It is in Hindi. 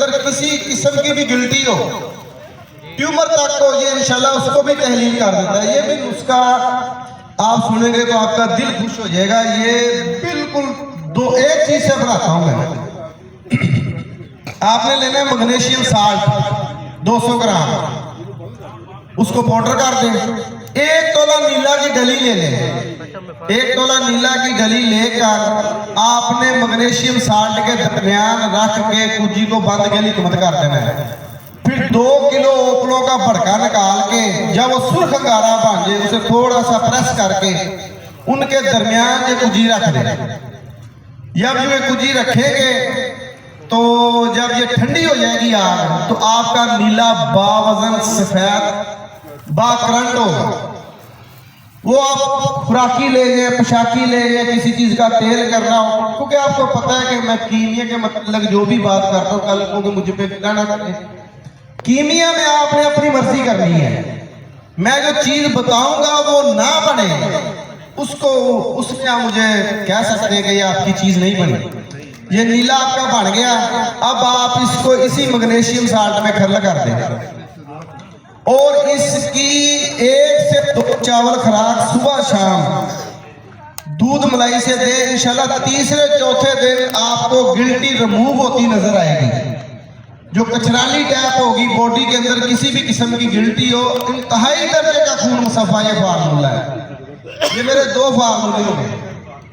अंदर किसी किस्म की भी गिल्टी हो, ट्यूमर तक हो, ये इंशाल्लाह उसको भी तहलील कर देता है। ये भी नुस्खा आप सुनेंगे तो आपका दिल खुश हो जाएगा। ये बिल्कुल एक चीज से बनाता हूं मैं। आपने लेना है मैग्नीशियम साल्ट 200 ग्राम, उसको पाउडर कर दें। 1 तोला नीला की डली ले लें। 1 तोला नीला की डली लेकर आपने मैग्नीशियम साल्ट के दरमियान रख के कुजी को बंद के लिए मत कर देना है। फिर 2 किलो ओपलों का भड़का निकाल के जब वो सुर्ख गारा बन जाए उसे थोड़ा सा प्रेस करके उनके दरमियान ये कुजी रख दें। जब ये कुजी रखेंगे तो जब ये ठंडी हो जाएगी आग, तो आपका नीला बावजन सफेद बाकरंट होगा। वो आप खुराकी ले जाए, पोशाकी ले जाए, किसी चीज का तेल करना हो, क्योंकि आपको पता है कि मैं कीमिया के मतलब जो भी बात करता हूँ कल को मुझे पे ना करें। कीमिया में आपने अपनी मर्जी करनी है। मैं जो चीज बताऊंगा वो ना बने उसको उसमें आप मुझे कह सकते हैं कि ये आपकी चीज नहीं बनी। ये नीला आपका बन गया, अब आप इसको इसी मैग्नीशियम साल्ट में खर्ल कर दें और इसकी 1 से 2 चावल खुराक सुबह शाम दूध मलाई से दें। इंशाल्लाह तीसरे चौथे दिन आपको गिल्टी रिमूव होती नजर आएगी। जो कचराली टैप होगी बॉडी के अंदर, किसी भी किस्म की गिल्टी हो, इंतहाई दर्जे का खून मुसफ़ा ये फार्मूला है। ये मेरे 2 फार्मूले हो गए।